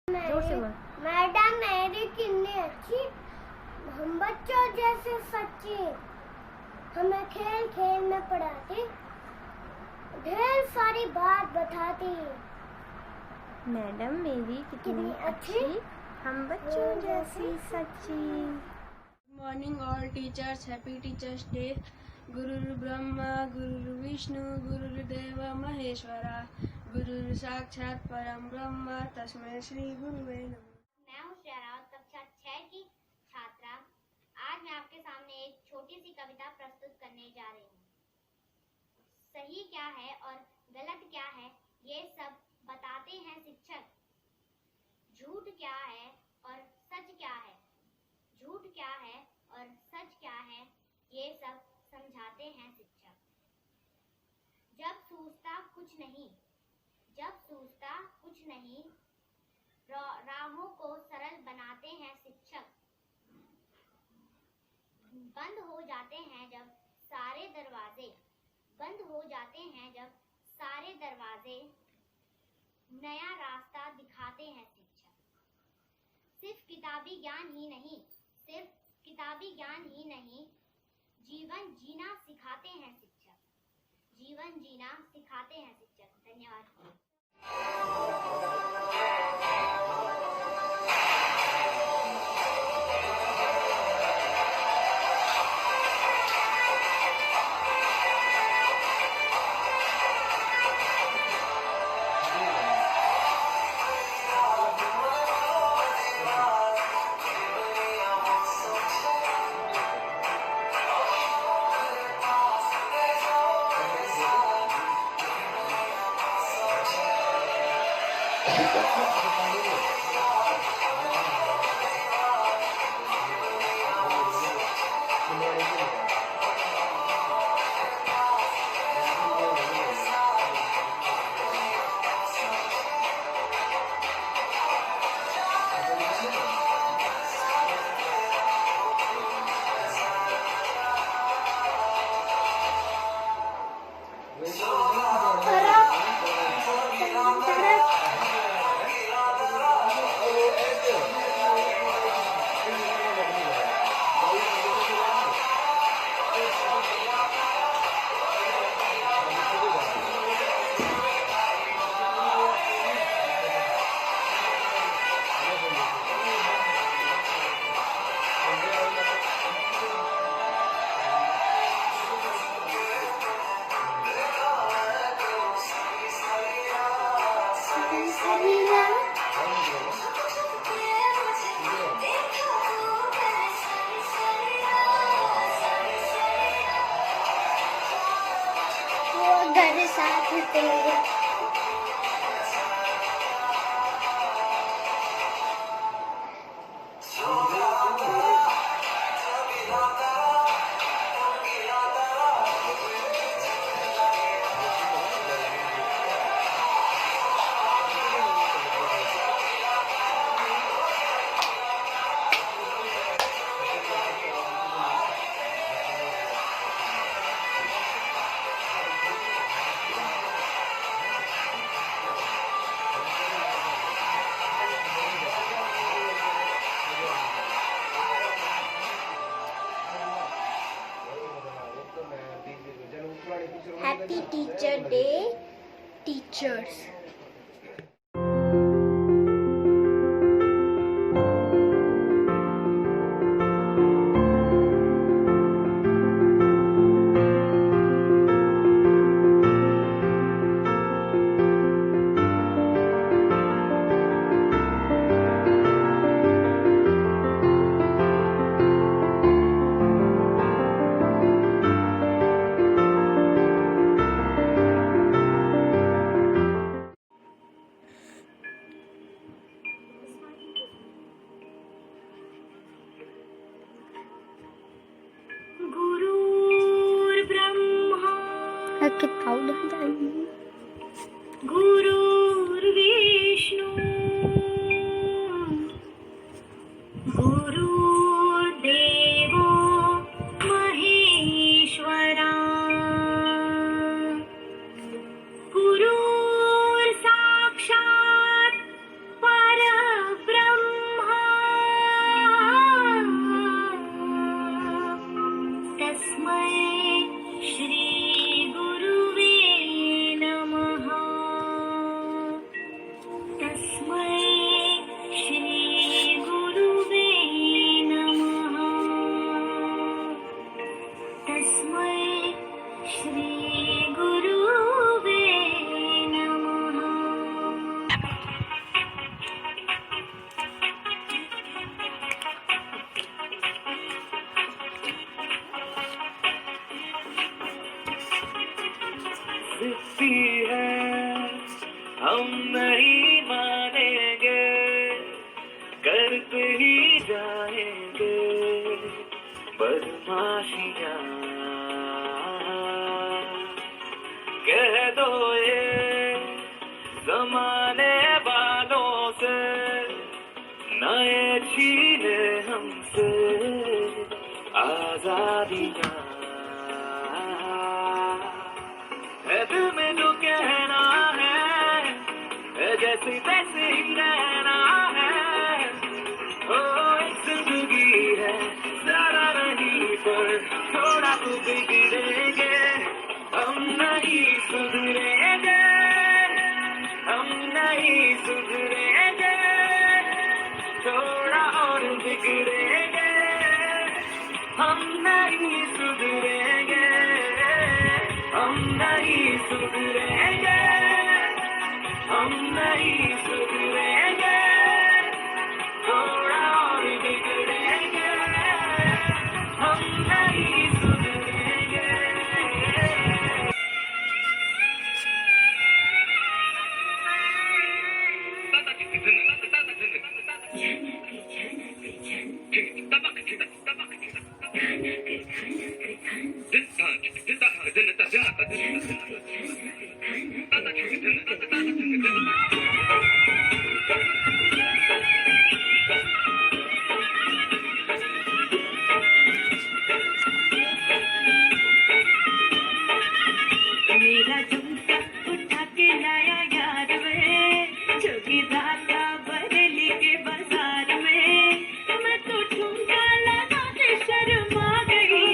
जोर से बोल। मैडम मेरी कितनी अच्छी, हम बच्चों जैसे सच्ची, हमें खेल खेल में पढ़ाती, ढेर सारी बात बताती। मैडम मेरी कितनी अच्छी, हम बच्चों जैसी सच्ची। Good morning all teachers, happy teachers day. गुरुर् Brahma गुरुर्विष्णु गुरुर्देव महेश्वरा, गुरुर् साक्षात परम ब्रह्म तस्मै श्री गुरुवे नमः। मैं हूँ श्रेया, कक्षा 6 की छात्रा। आज मैं आपके सामने एक छोटी सी कविता प्रस्तुत करने जा रही हूँ। सही क्या है और गलत क्या है ये सब बताते हैं शिक्षक। झूठ क्या है और सच क्या है, झूठ क्या है और सच क्या है ये सब समझाते हैं शिक्षक। जब सूझता कुछ नहीं, जब सूझता कुछ नहीं, राहों को सरल बनाते हैं शिक्षक। बंद हो जाते हैं जब सारे दरवाजे, बंद हो जाते हैं जब सारे दरवाजे, नया रास्ता दिखाते हैं शिक्षक। सिर्फ किताबी ज्ञान ही नहीं, सिर्फ किताबी ज्ञान ही नहीं, जीवन जीना सिखाते हैं शिक्षक, जीवन जीना सिखाते हैं शिक्षक। धन्यवाद। घर साथ तेरे Happy Teacher Day, teachers. हम नहीं मानेंगे, करते ही जाएंगे बदमाशियाँ। कह दो ये जमाने वालों से, नए छीने हमसे आजादियाँ। है दिल में जो कहना है, जैसे तैसे ही रहना है। ओ एक जिंदगी है, ज़्यादा नहीं पर थोड़ा तो बिगड़ेंगे। हम नहीं सुधरेंगे, हम नहीं सुधरेंगे, थोड़ा और बिगड़ेंगे। हम नहीं सुधरेंगे, हम नहीं सुधरेंगे, हम नहीं सुधरेंगे, थोड़ा और बिगड़ेंगे। हम नहीं सुधरेंगे। मेरा झुमका उठा के लाया यार में, जोगी राता बरेली के बाजार में। मैं तो ठुमका लगा के शर्मा गई,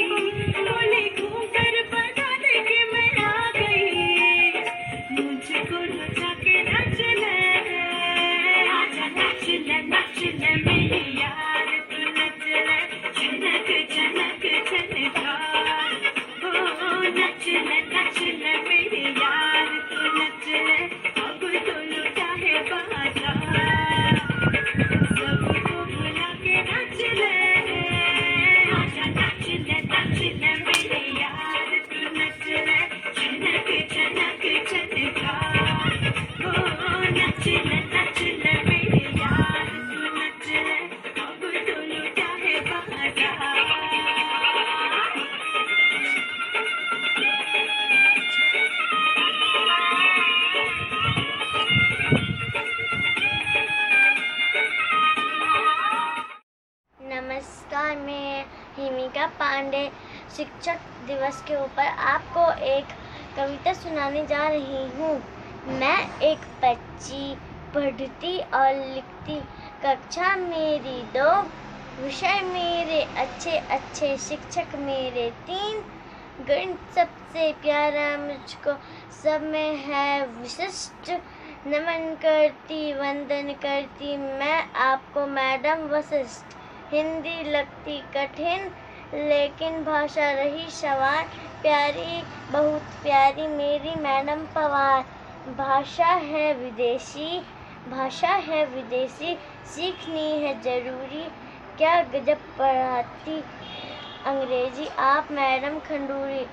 बोली घूम कर बता दे कि मैं आ गई। मुझको लगा के नच ले, आजा नच ले, नच ले मेरी यार, तू नच ले, झनक झनक झनका। नच ले मेरे यार, तू नच ले, अब तो लुटा है बाजार। सबको बुला के नच ले, आजा नच ले मेरे यार, तू नच ले, झनक झनक झनका। नच ले मेरे यार, तू नच ले, अब तो लुटा है बाजार। नमस्कार, मैं हिमिका पांडे शिक्षक दिवस के ऊपर आपको एक कविता सुनाने जा रही हूँ। मैं एक बच्ची पढ़ती और लिखती, कक्षा मेरी 2, विषय मेरे अच्छे अच्छे, शिक्षक मेरे 3। गणित सबसे प्यारा मुझको सब में है विशिष्ट। नमन करती वंदन करती मैं आपको मैडम वशिष्ठ। हिंदी लगती कठिन लेकिन भाषा रही सवार, प्यारी बहुत प्यारी मेरी मैडम पवार। भाषा है विदेशी, सीखनी है जरूरी, क्या गजब पढ़ाती अंग्रेजी आप मैडम खंडूरी।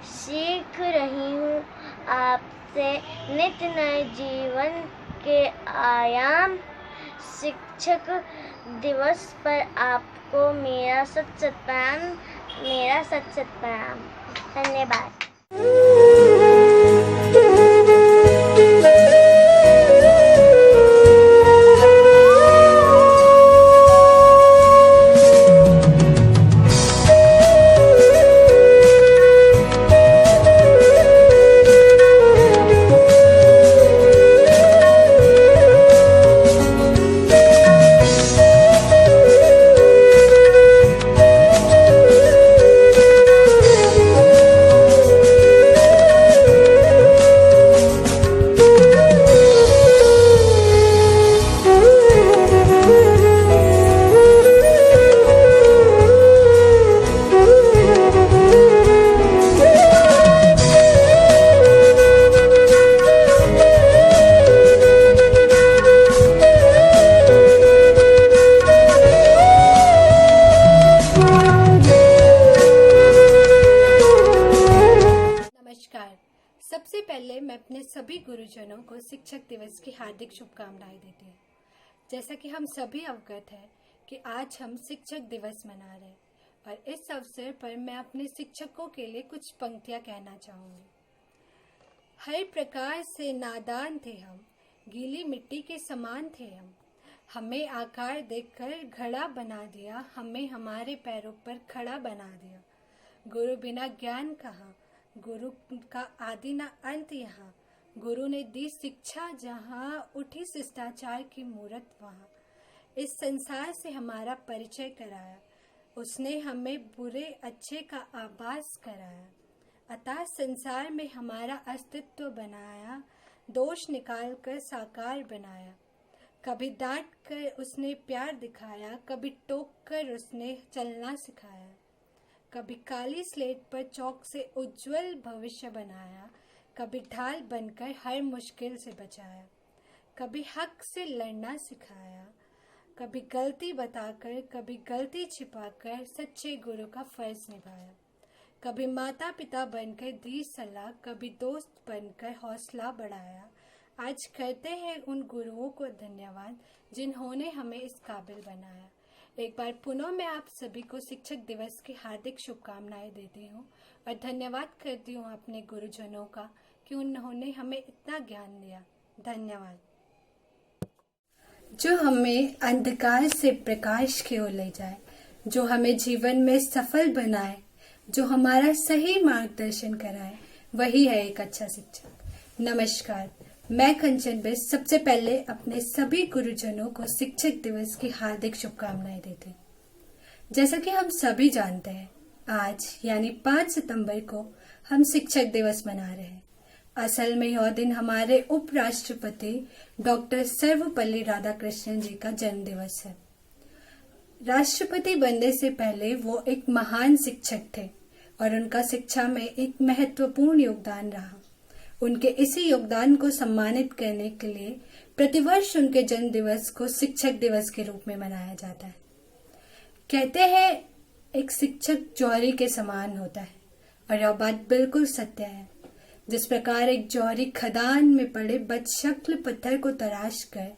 सीख रही हूँ आपसे नित्य नए जीवन के आयाम। शिक्षक दिवस पर आपको मेरा सत प्रणाम। धन्यवाद। शिक्षक दिवस की हार्दिक शुभकामनाएं देती हूँ। जैसा कि हम सभी अवगत हैं कि आज हम शिक्षक दिवस मना रहे हैं और इस अवसर पर मैं अपने शिक्षकों के लिए कुछ पंक्तियाँ कहना चाहूँगी। हर प्रकार से नादान थे हम, गीली मिट्टी के समान थे हम। हमें आकार देकर घड़ा बना दिया, हमें हमारे पैरों पर खड़ा बना दिया। गुरु बिना ज्ञान कहाँ, गुरु का आदि न अंत यहाँ। गुरु ने दी शिक्षा जहाँ, उठी शिष्टाचार की मूरत वहाँ। इस संसार से हमारा परिचय कराया, उसने हमें बुरे अच्छे का आभास कराया। अतः संसार में हमारा अस्तित्व बनाया, दोष निकाल कर साकार बनाया। कभी डांट कर उसने प्यार दिखाया, कभी टोक कर उसने चलना सिखाया। कभी काली स्लेट पर चौक से उज्जवल भविष्य बनाया, कभी ढाल बनकर हर मुश्किल से बचाया। कभी हक से लड़ना सिखाया, कभी गलती बताकर, कभी गलती छिपाकर सच्चे गुरु का फर्ज निभाया। कभी माता पिता बनकर दी सलाह, कभी दोस्त बनकर हौसला बढ़ाया। आज करते हैं उन गुरुओं को धन्यवाद जिन्होंने हमें इस काबिल बनाया। एक बार पुनः मैं आप सभी को शिक्षक दिवस की हार्दिक शुभकामनाएं देती हूँ और धन्यवाद करती हूँ अपने गुरुजनों का कि उन्होंने हमें इतना ज्ञान दिया। धन्यवाद। जो हमें अंधकार से प्रकाश की ओर ले जाए, जो हमें जीवन में सफल बनाए, जो हमारा सही मार्गदर्शन कराए, वही है एक अच्छा शिक्षक। नमस्कार, मैं कंचन बिष्ट सबसे पहले अपने सभी गुरुजनों को शिक्षक दिवस की हार्दिक शुभकामनाएं देती हूँ। जैसा कि हम सभी जानते हैं, आज यानी 5 सितंबर को हम शिक्षक दिवस मना रहे हैं। असल में यह दिन हमारे उपराष्ट्रपति डॉक्टर सर्वपल्ली राधाकृष्णन जी का जन्म दिवस है। राष्ट्रपति बनने से पहले वो एक महान शिक्षक थे और उनका शिक्षा में एक महत्वपूर्ण योगदान रहा। उनके इसी योगदान को सम्मानित करने के लिए प्रतिवर्ष उनके जन्म दिवस को शिक्षक दिवस के रूप में मनाया जाता है। कहते हैं एक शिक्षक जौहरी के समान होता है और यह बात बिल्कुल सत्य है। जिस प्रकार एक जौहरी खदान में पड़े बदशक्ल पत्थर को तराश कर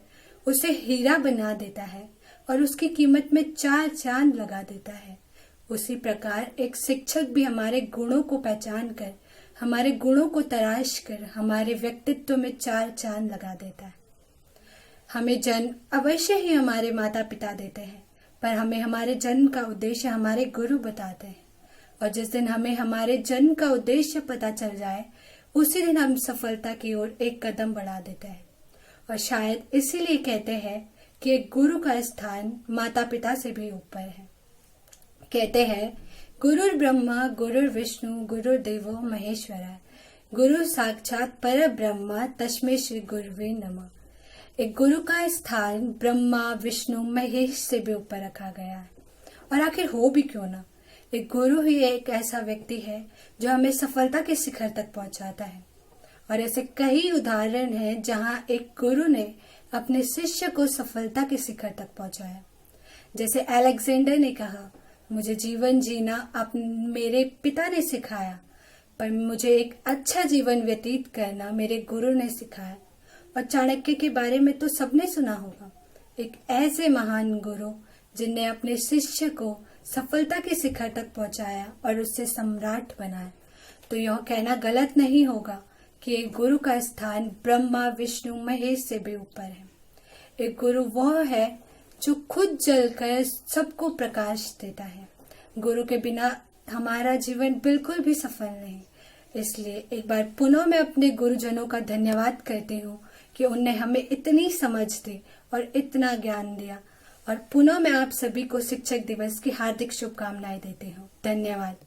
उसे हीरा बना देता है और उसकी कीमत में 4 चांद लगा देता है, उसी प्रकार एक शिक्षक भी हमारे गुणों को पहचान कर, हमारे गुणों को तराश कर हमारे व्यक्तित्व में 4 चांद लगा देता है। हमें जन्म अवश्य ही हमारे माता पिता देते हैं, पर हमें हमारे जन्म का उद्देश्य हमारे गुरु बताते हैं। और जिस दिन हमें हमारे जन्म का उद्देश्य पता चल जाए, उसी दिन हम सफलता की ओर एक कदम बढ़ा देते हैं। और शायद इसीलिए कहते हैं कि एक गुरु का स्थान माता पिता से भी ऊपर है। कहते हैं गुरुर् ब्रह्मा गुरुर्विष्णु गुरुर्देवो महेश्वरा, गुरु साक्षात पर ब्रह्मा तस्मै श्री गुरुवे नमः। एक गुरु का स्थान ब्रह्मा विष्णु महेश से भी ऊपर रखा गया है। और आखिर हो भी क्यों ना, एक गुरु ही एक ऐसा व्यक्ति है जो हमें सफलता के शिखर तक पहुंचाता है। और ऐसे कई उदाहरण हैं जहां एक गुरु ने अपने शिष्य को सफलता के शिखर तक पहुंचाया। जैसे अलेक्जेंडर ने कहा, मुझे जीवन जीना मेरे पिता ने सिखाया, पर मुझे एक अच्छा जीवन व्यतीत करना मेरे गुरु ने सिखाया। और चाणक्य के बारे में तो सबने सुना होगा, एक ऐसे महान गुरु जिनने अपने शिष्य को सफलता के शिखर तक पहुंचाया और उससे सम्राट बनाया। तो यह कहना गलत नहीं होगा कि एक गुरु का स्थान ब्रह्मा विष्णु महेश से भी ऊपर है। एक गुरु वह है जो खुद जलकर सबको प्रकाश देता है। गुरु के बिना हमारा जीवन बिल्कुल भी सफल नहीं। इसलिए एक बार पुनः मैं अपने गुरुजनों का धन्यवाद करती हूँ कि उनने हमें इतनी समझ दी और इतना ज्ञान दिया। और पुनः मैं आप सभी को शिक्षक दिवस की हार्दिक शुभकामनाएं देती हूँ। धन्यवाद।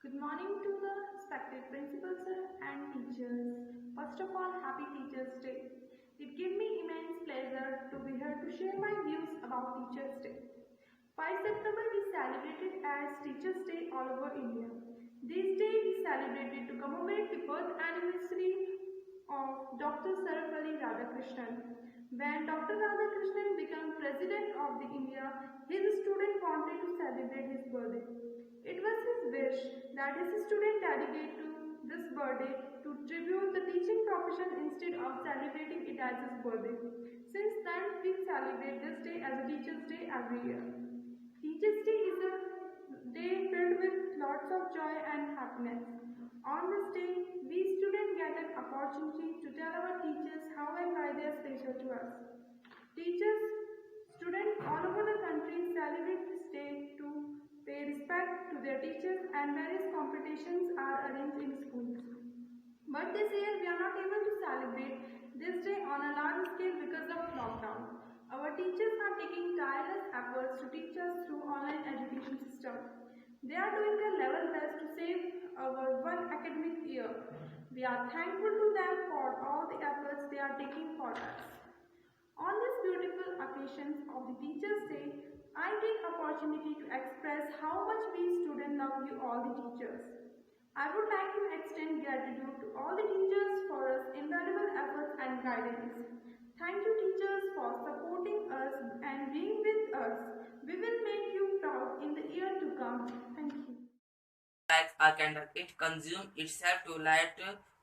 Good morning to the respected principal sir and teachers. First of all, happy Teachers Day. It gives me immense pleasure to be here to share my views about Teachers Day. 5 September is celebrated as Teachers Day all over India. This day is celebrated to commemorate the birth anniversary of Dr. Sarvepalli Radhakrishnan. When Dr. Radhakrishnan became President of the India, his student wanted to celebrate his birthday. It was his wish that his student dedicate to this birthday to tribute the teaching profession instead of celebrating it as his birthday. Since then, we celebrate this day as a Teachers' Day every year. Teachers' Day is a day filled with lots of joy and happiness. On this day, we students get an opportunity to tell our teachers how and why they are special to us. Teachers, students all over the country celebrate this day to pay respect to their teachers, and various competitions are arranged in schools. But this year we are not able to celebrate this day on a large scale because of lockdown. Our teachers are taking tireless efforts to teach us through online education system. They are doing their level best to save our one academic year. We are thankful to them for all the efforts they are taking for us. On this beautiful occasion of the Teachers' Day, I take opportunity to express how much we students love you all the teachers. I would like to extend gratitude to all the teachers for us invaluable efforts and guidance. Thank you teachers for supporting us and being with us. We will make you proud in the year to come. Thank you. Like a candle, it consumes itself to light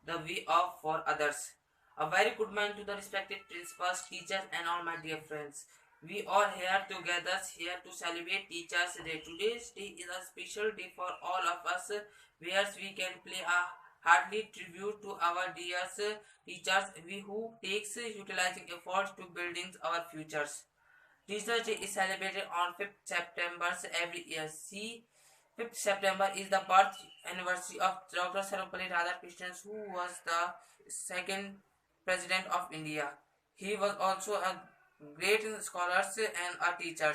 the way up for others. A very good morning to the respected principals, teachers and all my dear friends. We all here together here to celebrate Teachers' Day. Today's day is a special day for all of us, where we can pay a hearty tribute to our dear teachers who takes utilizing efforts to building our futures. Teachers' Day is celebrated on 5th September every year. See, 5th September is the birth anniversary of Dr. Sarvepalli Radhakrishnan, who was the second President of India. He was also a great scholar and a teacher.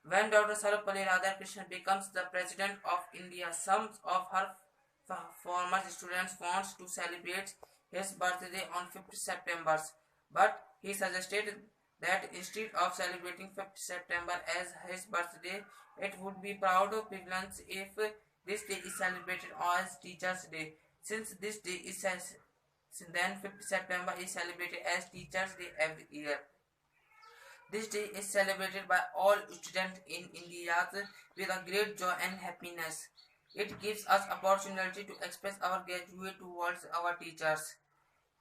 When Dr. Sarvepalli Radhakrishnan becomes the President of India, some of her former students want to celebrate his birthday on 5th September, but he suggested that instead of celebrating 5th September as his birthday, it would be proud of prevalence if this day is celebrated as Teachers' Day. Since this day is then 5th September is celebrated as Teachers' Day every year. This day is celebrated by all students in India with a great joy and happiness. It gives us opportunity to express our gratitude towards our teachers.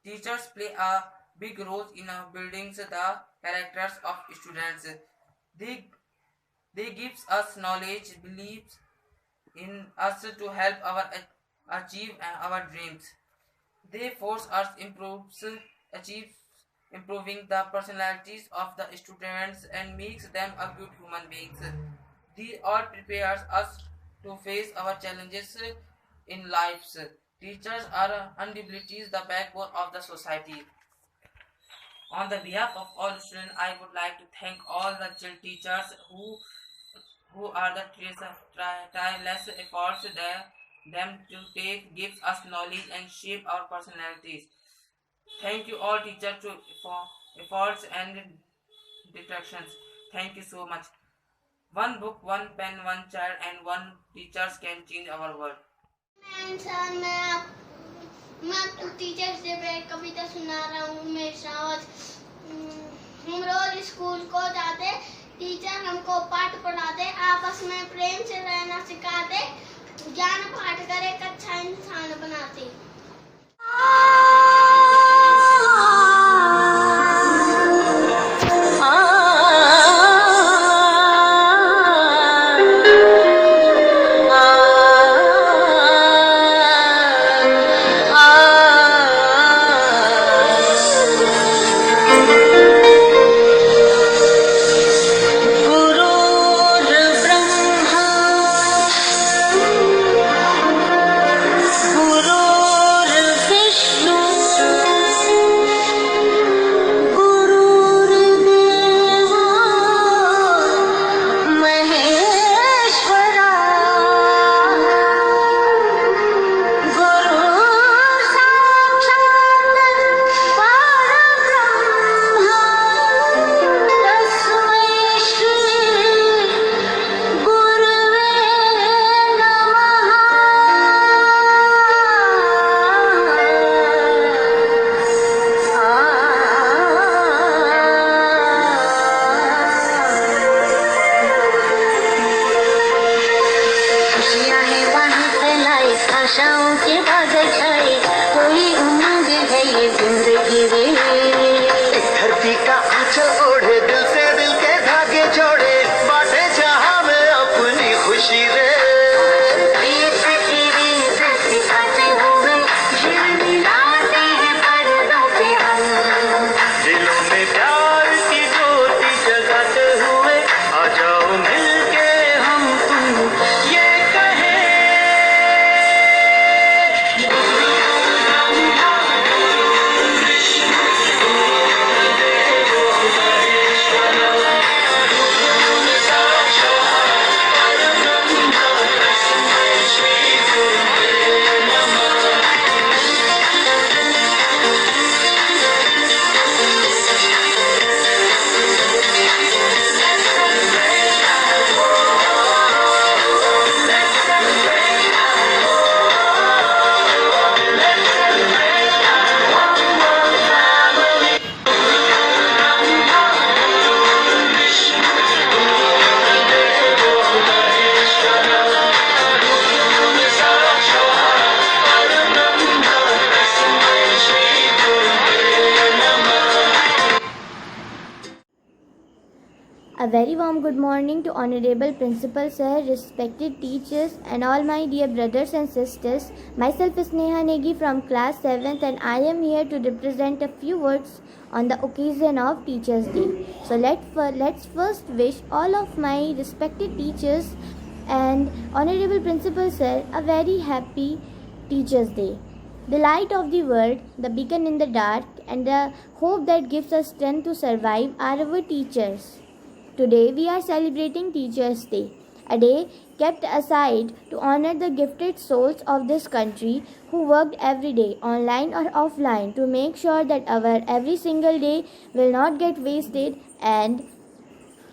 Teachers play a big role in building the characters of students. They give us knowledge, beliefs in us to help our achieve our dreams. They force us improving the personalities of the students and makes them a good human beings. These all prepares us to face our challenges in life. Teachers are undoubtedly the backbone of the society. On the behalf of all students, I would like to thank all the teachers who are the tireless efforts them to take gives us knowledge and shape our personalities. Thank you all teachers for efforts and directions. Thank you so much. One book, one pen, one child and one teacher can change our world. मैं आपको teachers day पे कविता सुना रहा हूँ। मेरे हम रोज school को जाते, टीचर हमको पाठ पढ़ाते, आपस में प्रेम से रहना सिखाते, ज्ञान पाठ कर एक अच्छा इंसान बनाते। गुरुर्ब्रह्मा गुरुर्विष्णु A very warm good morning to Honorable Principal Sir, respected teachers and all my dear brothers and sisters. Myself is Neha Negi from class 7th and I am here to represent a few words on the occasion of Teachers' Day. So let's first wish all of my respected teachers and Honorable Principal Sir a very happy Teachers' Day. The light of the world, the beacon in the dark and the hope that gives us strength to survive are our teachers. Today we are celebrating Teachers' Day, a day kept aside to honor the gifted souls of this country who worked every day, online or offline, to make sure that our every single day will not get wasted and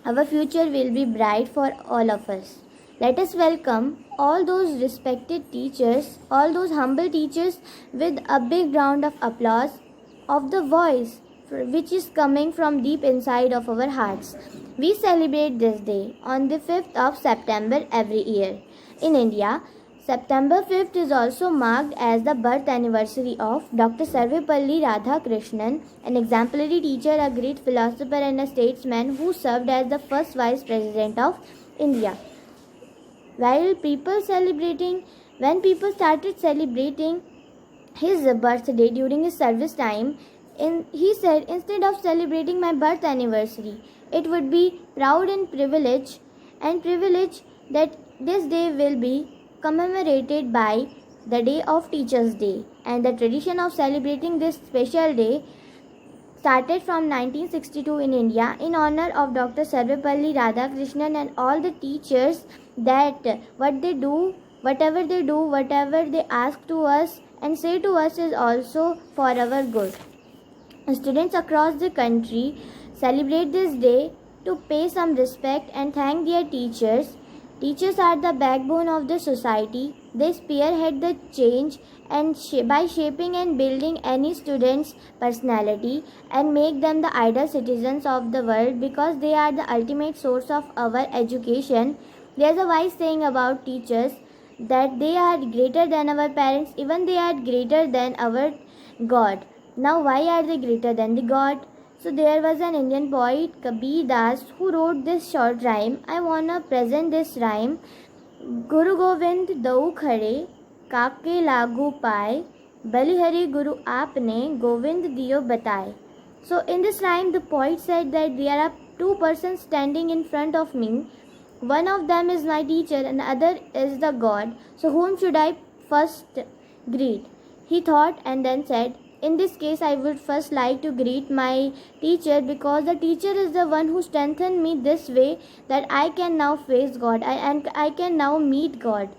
our future will be bright for all of us. Let us welcome all those respected teachers, all those humble teachers with a big round of applause of the voice which is coming from deep inside of our hearts. We celebrate this day on the 5th of September every year. In India, September 5th is also marked as the birth anniversary of Dr. Sarvepalli Radhakrishnan, an exemplary teacher, a great philosopher and a statesman who served as the first Vice President of India. When people started celebrating his birthday during his service time, he said, instead of celebrating my birth anniversary, it would be proud and privilege that this day will be commemorated by the day of Teachers' Day. And the tradition of celebrating this special day started from 1962 in India in honor of Dr. Sarvepalli Radhakrishnan and all the teachers, that whatever they ask to us and say to us is also for our good. Students across the country celebrate this day to pay some respect and thank their teachers. Teachers are the backbone of the society. They spearhead the change and by shaping and building any student's personality and make them the ideal citizens of the world, because they are the ultimate source of our education. There's a wise saying about teachers that they are greater than our parents, even they are greater than our God. Now, why are they greater than the God? So there was an Indian poet, Kabir Das, who wrote this short rhyme. I wanna present this rhyme. Guru Govind dau khade, kaake lagu paye, Balihari Guru aapne, Govind diyo bataye. So in this rhyme, the poet said that there are two persons standing in front of me. One of them is my teacher and the other is the God. So whom should I first greet? He thought and then said, in this case, I would first like to greet my teacher, because the teacher is the one who strengthened me this way that I can now face God and I can now meet God.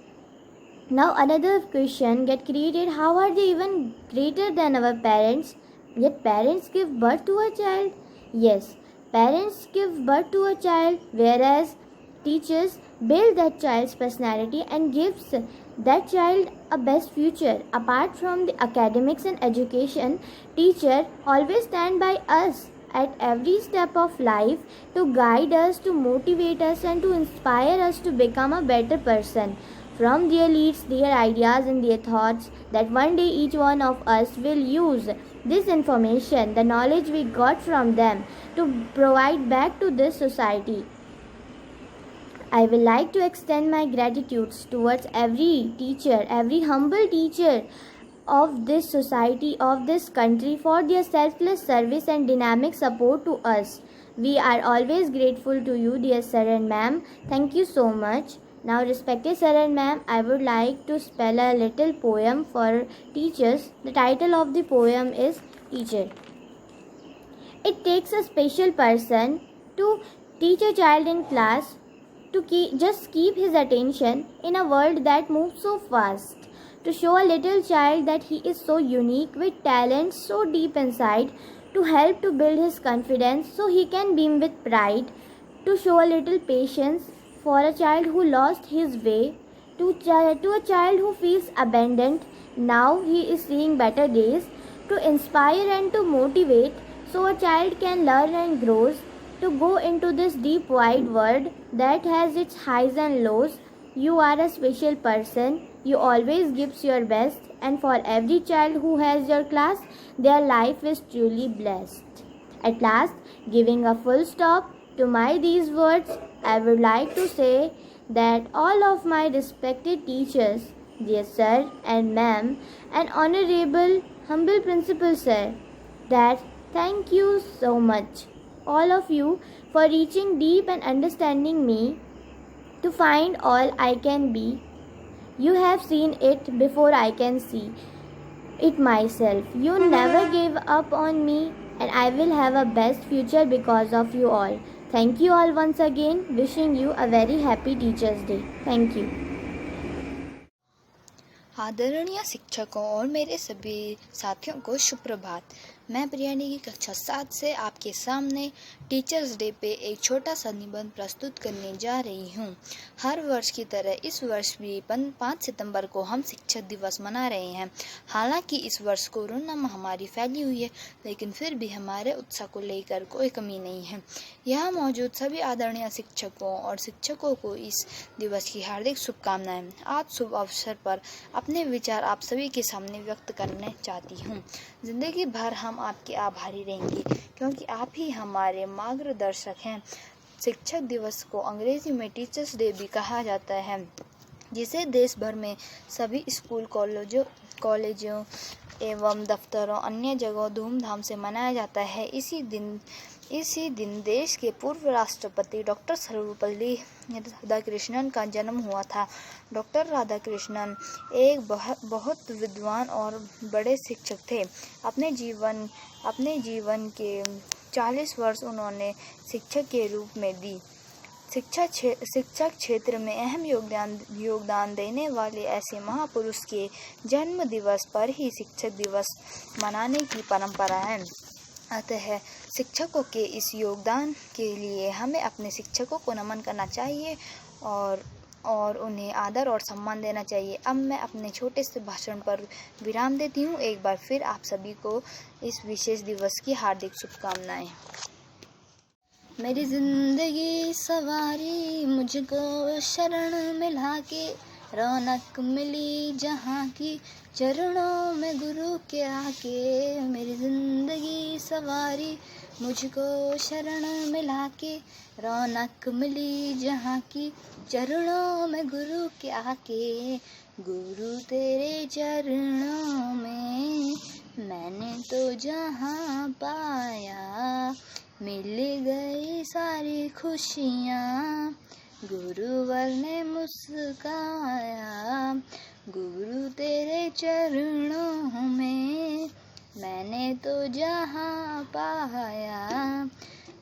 Now another question get created, how are they even greater than our parents? Yet parents give birth to a child. Yes, parents give birth to a child, whereas teachers build that child's personality and gives that child a best future. Apart from the academics and education, teachers always stand by us at every step of life to guide us, to motivate us and to inspire us to become a better person. From their leads, their ideas and their thoughts, that one day each one of us will use this information, the knowledge we got from them, to provide back to this society. I will like to extend my gratitudes towards every teacher, every humble teacher of this society, of this country, for their selfless service and dynamic support to us. We are always grateful to you, dear sir and ma'am. Thank you so much. Now, respected sir and ma'am, I would like to spell a little poem for teachers. The title of the poem is Teacher. It takes a special person to teach a child in class to keep his attention in a world that moves so fast, to show a little child that he is so unique with talent so deep inside, to help to build his confidence so he can beam with pride, to show a little patience for a child who lost his way, to a child who feels abandoned, now he is seeing better days, to inspire and to motivate so a child can learn and grows, to go into this deep wide world that has its highs and lows. You are a special person. You always gives your best, and for every child who has your class, their life is truly blessed. At last, giving a full stop To these words, I would like to say that all of my respected teachers, dear sir and ma'am, and honorable humble principal sir, that thank you so much, all of you, for reaching deep and understanding me to find all I can be. You have seen it before I can see it myself. You never gave up on me, and I will have a best future because of you all. Thank you all once again. Wishing you a very happy Teachers Day. Thank you. आदरणीय शिक्षकों और मेरे सभी साथियों को शुभ प्रभात। मैं प्रियानी की कक्षा 7 से आपके सामने टीचर्स डे पे एक छोटा सा निबंध प्रस्तुत करने जा रही हूँ। हर वर्ष की तरह इस वर्ष भी 5 सितंबर को हम शिक्षक दिवस मना रहे हैं। हालांकि इस वर्ष कोरोना महामारी फैली हुई है, लेकिन फिर भी हमारे उत्साह को लेकर कोई कमी नहीं है। यहाँ मौजूद सभी आदरणीय शिक्षकों और शिक्षकों को इस दिवस की हार्दिक शुभकामनाएं। आज शुभ अवसर पर अपने विचार आप सभी के सामने व्यक्त करना चाहती हूँ। जिंदगी भर हम आपके आभारी रहेंगे, क्योंकि आप ही हमारे मार्गदर्शक हैं। शिक्षक दिवस को अंग्रेजी में टीचर्स डे भी कहा जाता है, जिसे देश भर में सभी स्कूल कॉलेजों एवं दफ्तरों अन्य जगहों धूमधाम से मनाया जाता है। इसी दिन देश के पूर्व राष्ट्रपति डॉक्टर सर्वपल्ली राधाकृष्णन का जन्म हुआ था। डॉक्टर राधाकृष्णन एक बहुत विद्वान और बड़े शिक्षक थे। अपने जीवन के 40 वर्ष उन्होंने शिक्षक के रूप में दी। शिक्षक क्षेत्र में अहम योगदान देने वाले ऐसे महापुरुष के जन्म दिवस पर ही शिक्षक दिवस मनाने की परंपरा है। अतः शिक्षकों के इस योगदान के लिए हमें अपने शिक्षकों को नमन करना चाहिए और उन्हें आदर और सम्मान देना चाहिए। अब मैं अपने छोटे से भाषण पर विराम देती हूँ। एक बार फिर आप सभी को इस विशेष दिवस की हार्दिक शुभकामनाएं। मेरी जिंदगी सवारी मुझको शरण मिला के, रौनक मिली जहाँ की चरणों में गुरु के आके। मेरी जिंदगी सवारी मुझको शरण मिला के, रौनक मिली जहाँ की चरणों में गुरु के आके। गुरु तेरे चरणों में मैंने तो जहाँ पाया, मिल गई सारी खुशियाँ, गुरुवर ने मुस्काया। गुरु तेरे चरणों में मैंने तो जहाँ पाया।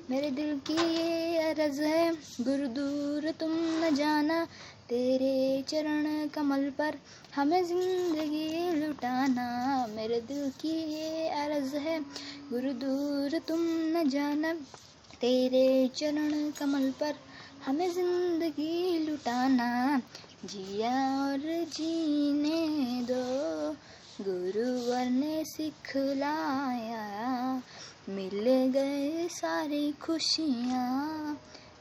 मेरे दिल की ये अर्ज़ है गुरु दूर तुम न जाना, तेरे चरण कमल पर हमें ज़िंदगी लुटाना। मेरे दिल की ये अर्ज़ है गुरु दूर तुम न जाना, तेरे चरण कमल पर हमें ज़िंदगी लुटाना। जिया और जीने दो गुरुवर ने सिखलाया, मिल गए सारी खुशियाँ,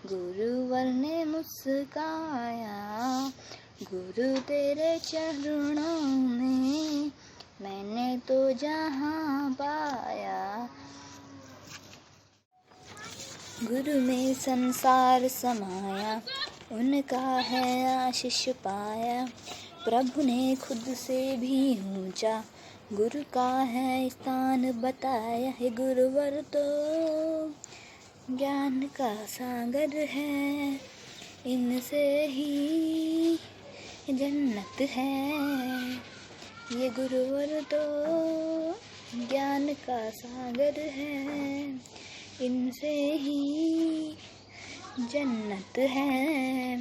गुरुवर ने मुस्काया। गुरु तेरे चरणों में मैंने तो जहाँ पाया। गुरु में संसार समाया, उनका है आशीष पाया। प्रभु ने खुद से भी ऊंचा गुरु का है स्थान बताया है। गुरुवर तो ज्ञान का सागर है, इनसे ही जन्नत है। ये गुरुवर तो ज्ञान का सागर है, इनसे ही जन्नत है।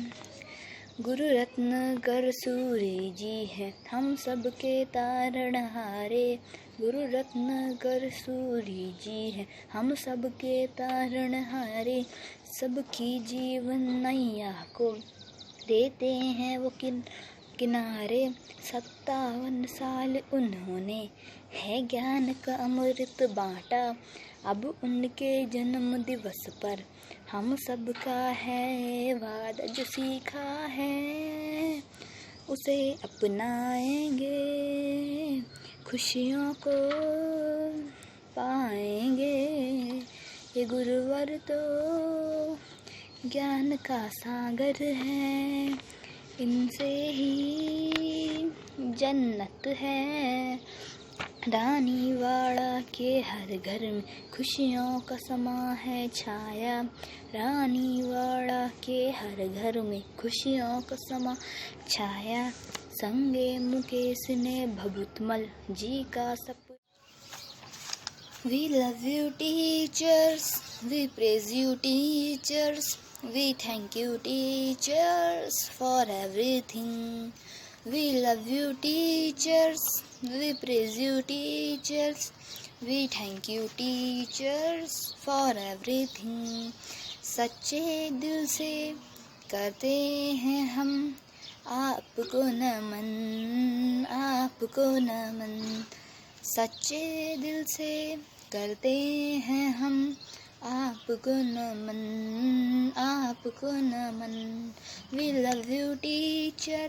गुरु रत्न कर सूरी जी है, हम सबके तारणहारे। गुरु रत्न कर सूरी जी है, हम सबके तारणहारे। सबकी जीवन नैया को देते हैं वो किनारे। 57 साल उन्होंने है ज्ञान का अमृत बांटा। अब उनके जन्म दिवस पर हम सबका है वादा, जो सीखा है उसे अपनाएंगे, खुशियों को पाएंगे। ये गुरुवर तो ज्ञान का सागर है, इनसे ही जन्नत है। रानीवाड़ा के हर घर में खुशियों का समा है छाया, रानीवाड़ा के हर घर में खुशियों का समा छाया। संगे मुकेश ने भभूतमल जी का सप। We love you teachers, we praise you teachers, we thank you teachers for everything. We love you teachers, we praise you teachers, we thank you teachers for everything. सच्चे दिल से करते हैं हम आपको नमन, आपको नमन। सच्चे दिल से करते हैं हम आपको नमन, आपको नमन। We love you teacher,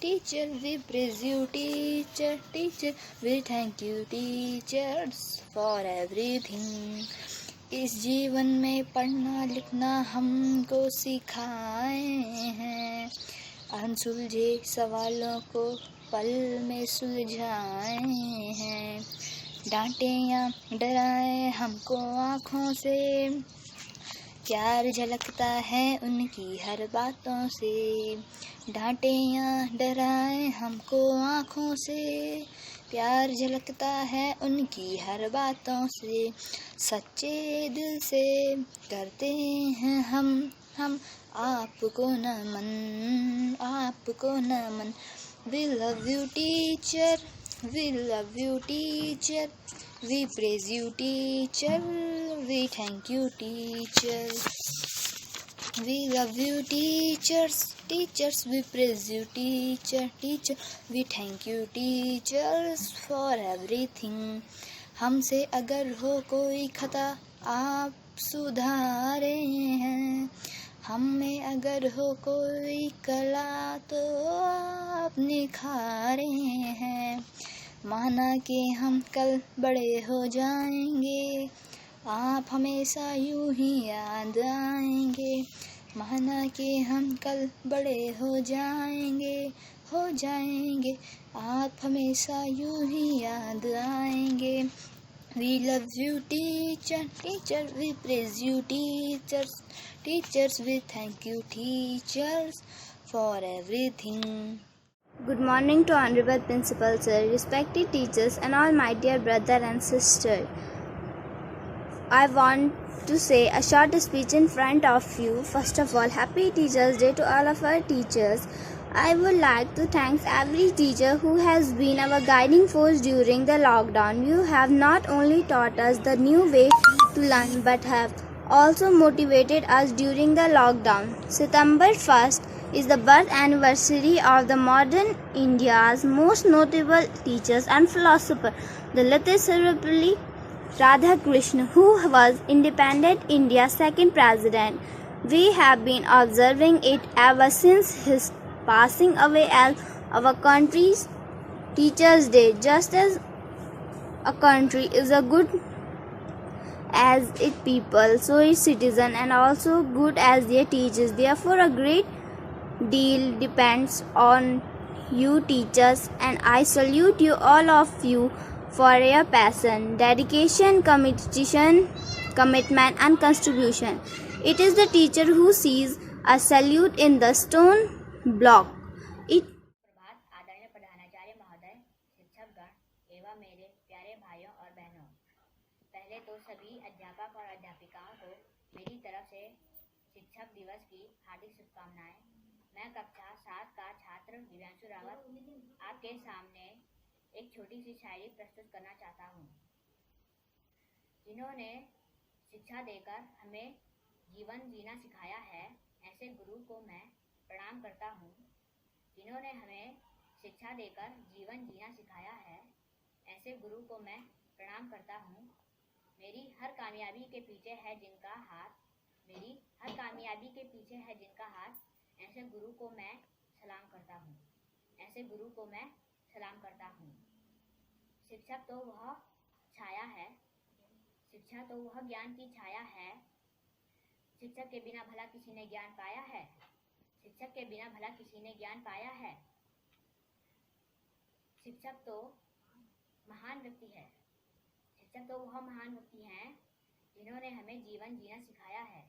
teacher, we praise you teacher, teacher, we thank you teachers for everything. इस जीवन में पढ़ना लिखना हमको सिखाए हैं, अनसुलझे सवालों को पल में सुलझाए हैं। डांटे या डराए हमको आँखों से, प्यार झलकता है उनकी हर बातों से। डांटे या डराए हमको आँखों से, प्यार झलकता है उनकी हर बातों से। सच्चे दिल से करते हैं हम आपको नमन, आपको नमन। We love you teacher, we love you teacher, we praise you teacher, we thank you teacher. We love you teachers, teachers, we praise you teacher, teacher, we thank you teachers for everything. हमसे अगर हो कोई खता आप सुधारे हैं, हम में अगर हो कोई कला तो आप निखारे हैं। माना कि हम कल बड़े हो जाएंगे, आप हमेशा यूं ही याद आएंगे। माना कि हम कल बड़े हो जाएंगे, आप हमेशा यूं ही याद आएंगे। We love you teacher, teacher, we praise you teachers, teachers, we thank you teachers for everything. Good morning to Honorable Principal Sir, respected teachers and all my dear brother and sister. I want to say a short speech in front of you. First of all, Happy Teachers Day to all of our teachers. I would like to thank every teacher who has been our guiding force during the lockdown. You have not only taught us the new way to learn but have also motivated us during the lockdown. September 1st is the birth anniversary of the modern India's most notable teachers and philosopher, the late Sarvepalli Radhakrishnan, who was independent India's second president. We have been observing it ever since his passing away as our country's Teachers' Day. Just as a country is as good as its people, so its citizens and also good as their teachers. Therefore, a great deal depends on you teachers, and I salute you all of you for your passion, dedication, commitment and contribution. It is the teacher who sees a salute in the stone block. प्रभात आदरणीय प्रधानाचार्य महोदय, शिक्षकगण एवं मेरे प्यारे भाइयों और बहनों, पहले तो सभी अध्यापक और अध्यापिकाओं को मेरी तरफ से शिक्षक दिवस की हार्दिक शुभकामनाएं। मैं कक्षा 7 का छात्र दिव्यांशु रावत आपके सामने एक छोटी सी शायरी प्रस्तुत करना चाहता हूँ। जिन्होंने शिक्षा देकर हमें जीवन जीना सिखाया है, ऐसे गुरु को मैं प्रणाम करता हूँ। जिन्होंने हमें शिक्षा देकर जीवन जीना सिखाया है, ऐसे गुरु को मैं प्रणाम करता हूँ। मेरी हर कामयाबी के पीछे है जिनका हाथ, मेरी हर कामयाबी के पीछे है जिनका हाथ, ऐसे गुरु को मैं सलाम करता हूँ, ऐसे गुरु को मैं सलाम करता हूँ। शिक्षक तो वह छाया है, शिक्षा तो वह ज्ञान की छाया है। शिक्षक के बिना भला किसी ने ज्ञान पाया है? शिक्षक के बिना भला किसी ने ज्ञान पाया है? शिक्षक तो महान व्यक्ति है। शिक्षक तो वह महान व्यक्ति हैं जिन्होंने हमें जीवन जीना सिखाया है।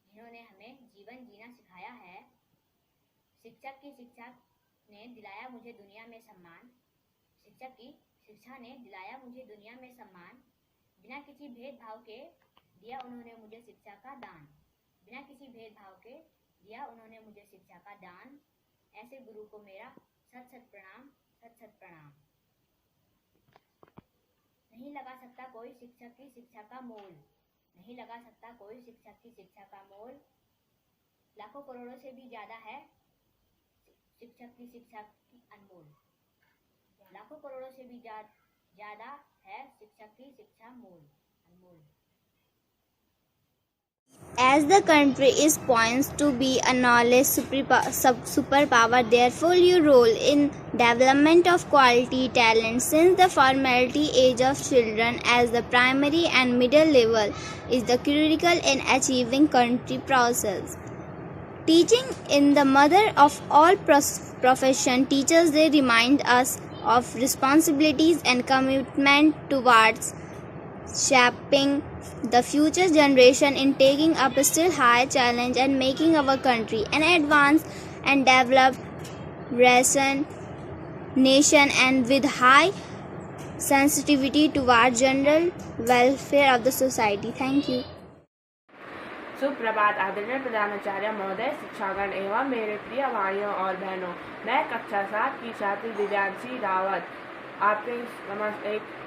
जिन्होंने हमें जीवन जीना सिखाया है। शिक्षक की शिक्षा ने दिलाया मुझे दुनिया में सम्मान। शिक्षक की शिक्षा ने दिलाया मुझे दुनिया में सम्मान। बिना किसी भेदभाव के दिया उन्होंने मुझे शिक्षा का दान। बिना किसी भेदभाव के दिया उन्होंने मुझे शिक्षा का दान। ऐसे गुरु को मेरा सत सत प्रणाम, सत सत प्रणाम। नहीं लगा सकता कोई शिक्षक की शिक्षा का मोल। नहीं लगा सकता कोई शिक्षक की शिक्षा का मोल। लाखों करोड़ों से भी ज्यादा है शिक्षक की शिक्षा की अनमोल। लाखों करोड़ों से भी ज्यादा है शिक्षक की शिक्षा मोल अनमोल। As the country is poised to be a knowledge superpower, therefore your role in development of quality talent since the formative age of children as the primary and middle level is the critical in achieving country process. Teaching in the mother of all profession, teachers they remind us of responsibilities and commitment towards shaping the future generation in taking up a still higher challenge and making our country an advanced and developed nation and with high sensitivity towards general welfare of the society. Thank you. सुप्रभात आदरणीय प्रधानाचार्य महोदय, शिक्षागण एवं मेरे प्रिय भाइयों और बहनों। मैं कक्षा 7 की छात्र दिव्यांशी रावत आपके समक्ष एक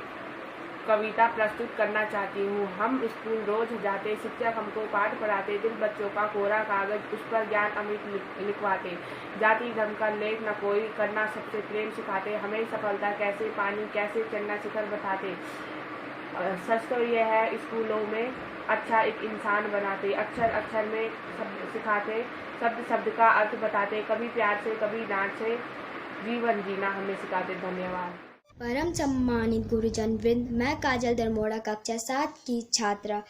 कविता प्रस्तुत करना चाहती हूँ। हम स्कूल रोज जाते, शिक्षक हमको पाठ पढ़ाते, दिल बच्चों का कोरा कागज उस पर ज्ञान अमृत लिखवाते। जाति धर्म का लेख न कोई, करना सबसे प्रेम सिखाते, हमें सफलता कैसे पानी कैसे चढ़ना शिखर बताते। सच तो यह है स्कूलों में अच्छा एक इंसान बनाते, अक्षर अक्षर में शब्द सिखाते, शब्द शब्द का अर्थ बताते, कभी प्यार से कभी डांट से जीवन जीना हमें सिखाते। धन्यवाद। परम सम्मानित गुरुजन वृंद, मैं काजल दरमोड़ा कक्षा 7 की छात्रा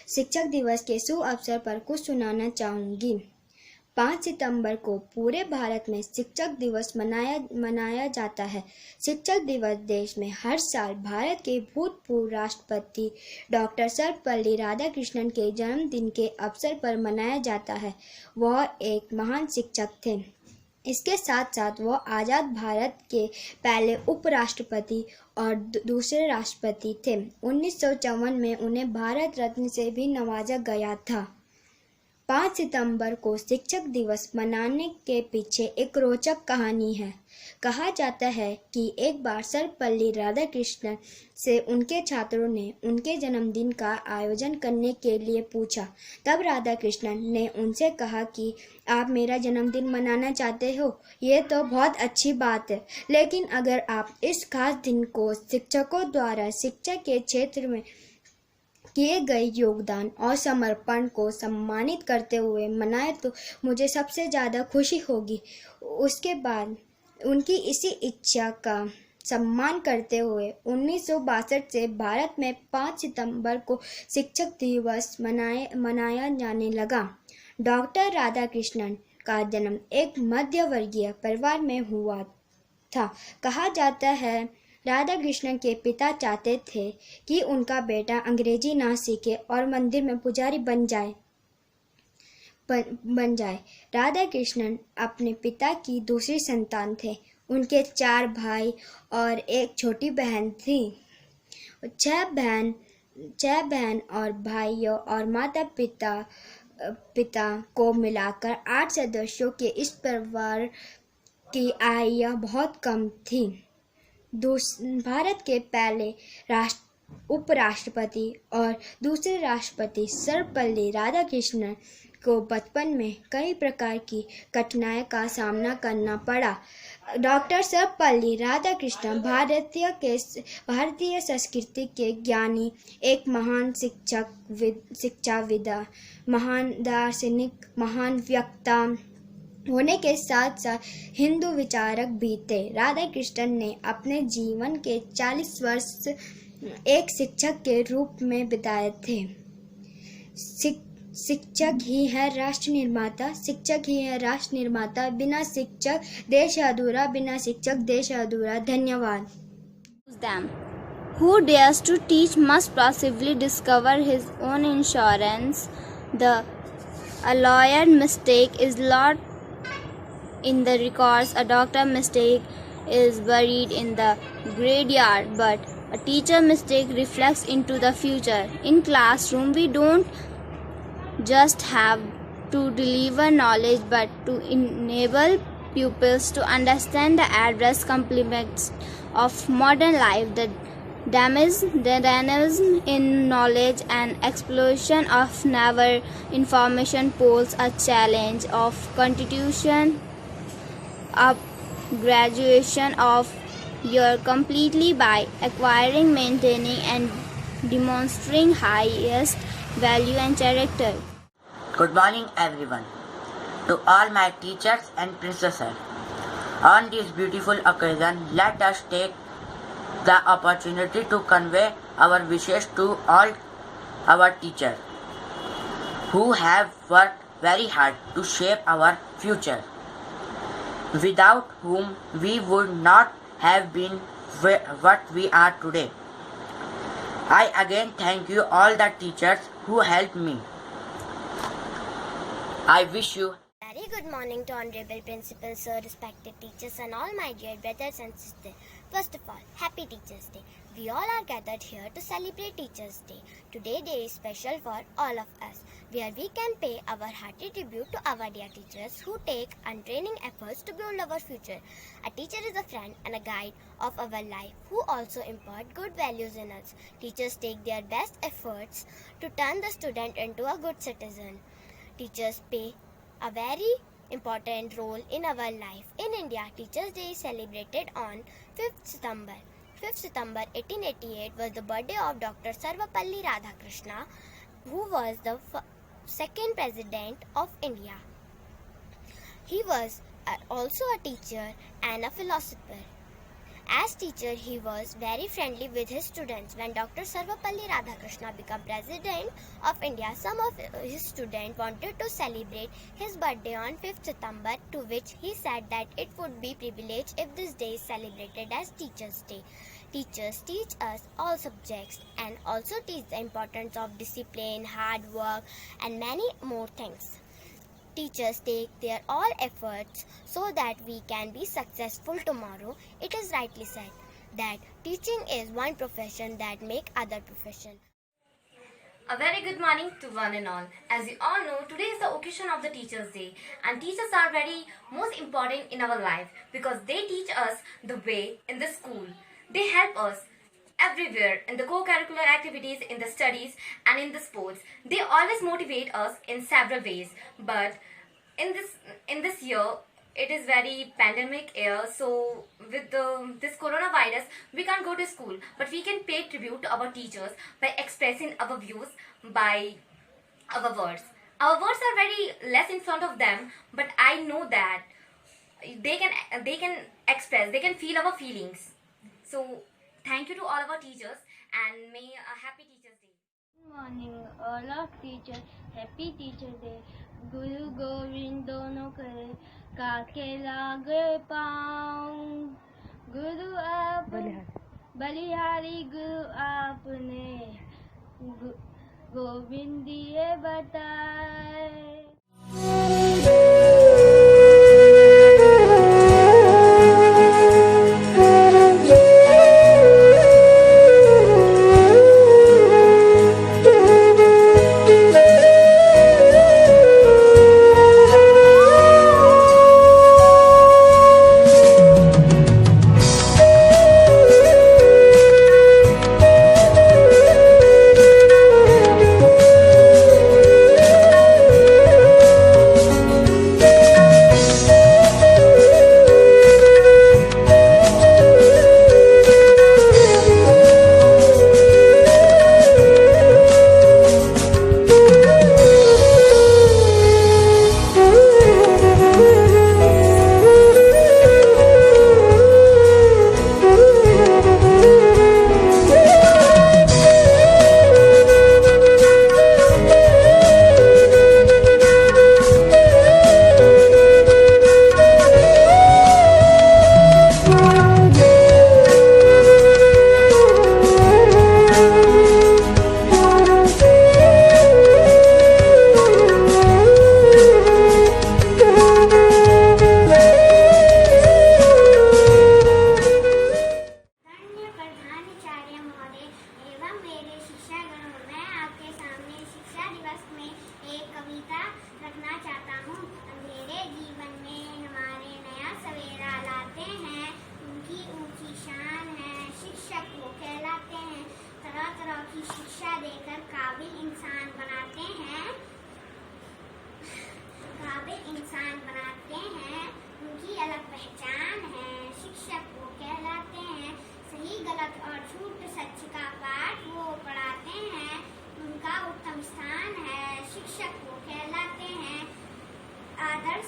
शिक्षक दिवस के शुभ अवसर पर कुछ सुनाना चाहूँगी। 5 सितंबर को पूरे भारत में शिक्षक दिवस मनाया जाता है। शिक्षक दिवस देश में हर साल भारत के भूतपूर्व राष्ट्रपति डॉक्टर सर्वपल्ली राधाकृष्णन के जन्मदिन के अवसर पर मनाया जाता है। वह एक महान शिक्षक थे। इसके साथ साथ वह आज़ाद भारत के पहले उपराष्ट्रपति और दूसरे राष्ट्रपति थे। 1954 में उन्हें भारत रत्न से भी नवाजा गया था। 5 सितंबर को शिक्षक दिवस मनाने के पीछे एक रोचक कहानी है। कहा जाता है कि एक बार सर्वपल्ली राधाकृष्णन से उनके छात्रों ने उनके जन्मदिन का आयोजन करने के लिए पूछा। तब राधाकृष्णन ने उनसे कहा कि आप मेरा जन्मदिन मनाना चाहते हो, ये तो बहुत अच्छी बात है, लेकिन अगर आप इस खास दिन को शिक्षकों द्वारा शिक्षा के क्षेत्र में किए गए योगदान और समर्पण को सम्मानित करते हुए मनाए तो मुझे सबसे ज़्यादा खुशी होगी। उसके बाद उनकी इसी इच्छा का सम्मान करते हुए 1962 से भारत में 5 सितंबर को शिक्षक दिवस मनाया जाने लगा। डॉक्टर राधाकृष्णन का जन्म एक मध्यवर्गीय परिवार में हुआ था। कहा जाता है राधाकृष्णन के पिता चाहते थे कि उनका बेटा अंग्रेजी ना सीखे और मंदिर में पुजारी बन जाए। राधाकृष्णन अपने पिता की दूसरी संतान थे। उनके 4 भाई और एक छोटी बहन थी। 6 बहन और भाइयों और माता पिता को मिलाकर 8 सदस्यों के इस परिवार की आयु बहुत कम थी। भारत के पहले उपराष्ट्रपति और दूसरे राष्ट्रपति सर्वपल्ली राधाकृष्णन को बचपन में कई प्रकार की कठिनाई का सामना करना पड़ा। डॉक्टर सर्वपल्ली राधाकृष्णन भारतीय संस्कृति के ज्ञानी, एक महान शिक्षाविद, महान दार्शनिक, महान वक्ता होने के साथ साथ हिंदू विचारक भी थे। राधाकृष्णन ने अपने जीवन के 40 वर्ष एक शिक्षक के रूप में बिताए थे। शिक्षक ही है राष्ट्र निर्माता, शिक्षक ही है राष्ट्र निर्माता। बिना शिक्षक देश अधूरा, बिना शिक्षक देश अधूरा। धन्यवाद। Them. Who dares to teach must possibly discover his own insurance. A lawyer mistake is lost in the records. A doctor mistake is buried in the graveyard. But a teacher mistake reflects into the future. In classroom, we don't just have to deliver knowledge, but to enable pupils to understand the adverse complements of modern life. The dynamism in knowledge and explosion of never information pose a challenge of continuation up graduation of your completely by acquiring, maintaining and demonstrating highest value and character. Good morning everyone. To all my teachers and professors, on this beautiful occasion, let us take the opportunity to convey our wishes to all our teachers who have worked very hard to shape our future, without whom we would not have been what we are today. I again thank you all the teachers who helped me. I wish you very good morning to Honorable Principal Sir, respected teachers and all my dear brothers and sisters. First of all, Happy Teachers Day. We all are gathered here to celebrate Teachers Day. Today day is special for all of us, where we can pay our hearty tribute to our dear teachers who take untraining efforts to build our future. A teacher is a friend and a guide of our life who also impart good values in us. Teachers take their best efforts to turn the student into a good citizen. Teachers play a very important role in our life. In India, Teachers Day is celebrated on 5th September. 5th September 1888 was the birthday of Dr. Sarvapalli Radhakrishna, who was the second president of India. He was also a teacher and a philosopher. As teacher, he was very friendly with his students. When Dr. Sarvapalli Radhakrishna became president of India, some of his students wanted to celebrate his birthday on 5th September, to which he said that it would be privilege if this day is celebrated as Teachers' Day. Teachers teach us all subjects and also teach the importance of discipline, hard work and many more things. Teachers take their all efforts so that we can be successful tomorrow. It is rightly said that teaching is one profession that makes other profession. A very good morning to one and all. As you all know, today is the occasion of the Teachers' Day, and teachers are very most important in our life because they teach us the way in the school. They help us everywhere in the co-curricular activities, in the studies and in the sports. They always motivate us in several ways, but in this year it is very pandemic year, so with this coronavirus we can't go to school, but we can pay tribute to our teachers by expressing our views by our words. Our words are very less in front of them, but I know that they can express, they can feel our feelings. So thank you to all our teachers and may a happy Teachers Day. Good morning all of teachers. Happy Teacher Day. Guru Govind dono kare काके लागे पाऊं गुरु आप बलिहारी गुरु आपने गोविंद दिए बताए।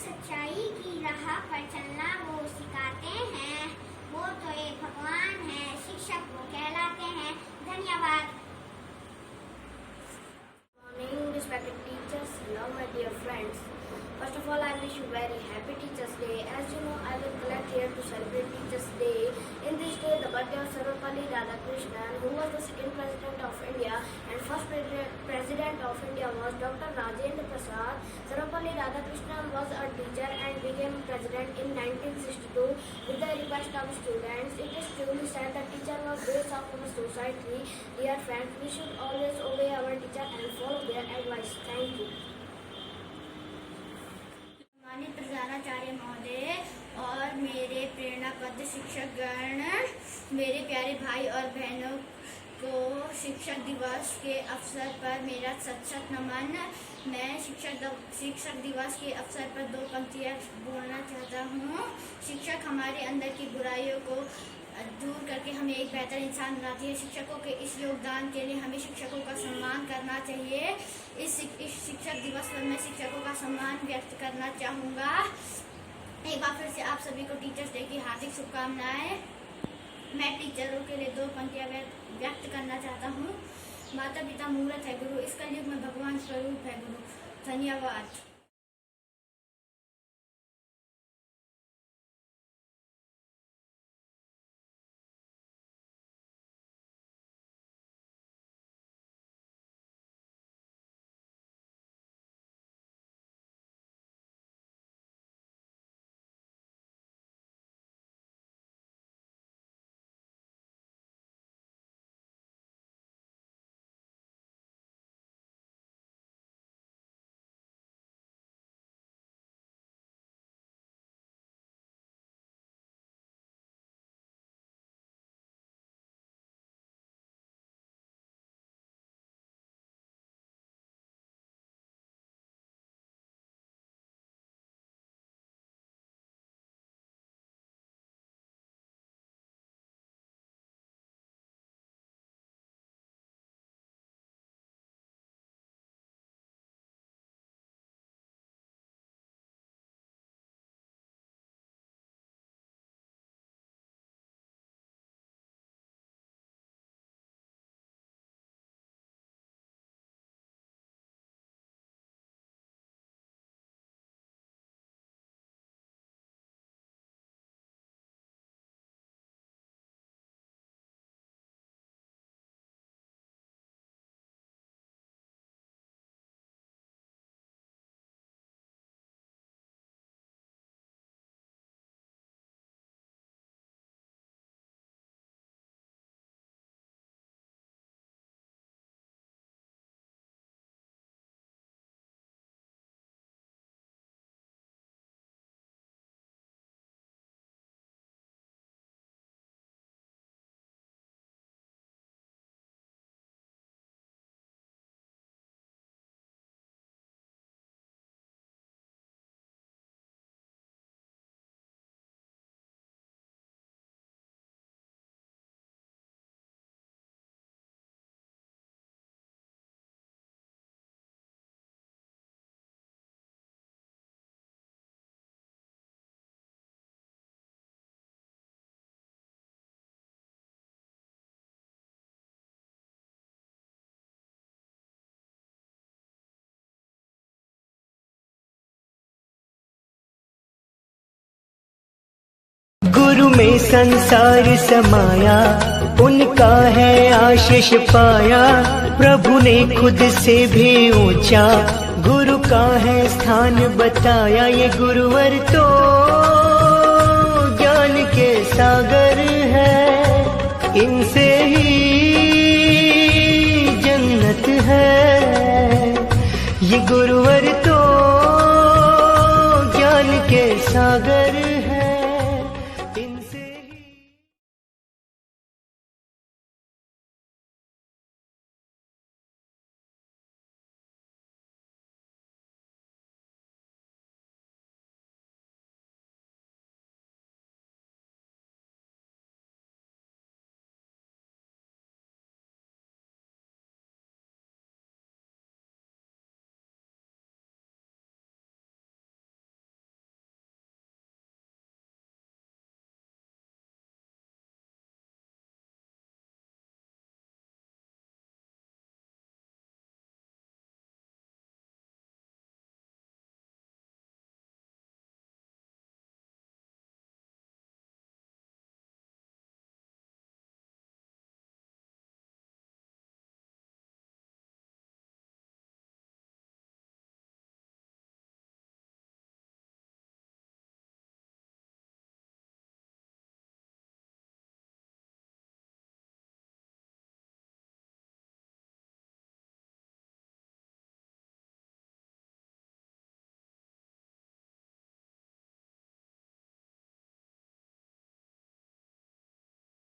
सच्चाई की राह पर चलना वो सिखाते हैं। वो तो एक भगवान है, शिक्षक वो कहलाते हैं। धन्यवाद। Morning, respected teachers, hello my dear friends. First of all, I wish you very happy Teachers Day. As you know, I will collect here to celebrate Teachers Day. In this day, the birthday of Sarvapalli Radhakrishnan, who was the second President of India, and first President of India was Dr. Rajendra Prasad. Sarvapalli Radhakrishnan was a teacher and became President in 1962 with the request of students. It is truly said that teacher was base of our society. Dear friends, we should always obey our teacher and follow their advice. Thank you. सम्मानित प्रधानाचार्य महोदय और मेरे प्रेरणाबद्ध शिक्षकगण, मेरे प्यारे भाई और बहनों को शिक्षक दिवस के अवसर पर मेरा सत नमन। मैं शिक्षक दिवस के अवसर पर 2 पंक्तियाँ बोलना चाहता हूँ। शिक्षक हमारे अंदर की बुराइयों को दूर करके हमें एक बेहतर इंसान बनाती है। शिक्षकों के इस योगदान के लिए हमें शिक्षकों का सम्मान करना चाहिए। इस शिक्षक दिवस पर मैं शिक्षकों का सम्मान व्यक्त करना चाहूँगा। एक बार फिर से आप सभी को टीचर्स डे की हार्दिक शुभकामनाएं। मैं टीचरों के लिए 2 पंक्तियाँ व्यक्त करना चाहता हूँ। माता पिता मूर्त है गुरु, इस कलयुग में भगवान स्वरूप है गुरु। धन्यवाद। गुरु में संसार समाया, उनका है आशीष पाया। प्रभु ने खुद से भी ऊंचा गुरु का है स्थान बताया। ये गुरुवर तो ज्ञान के सागर है, इनसे ही जन्नत है। ये गुरुवर तो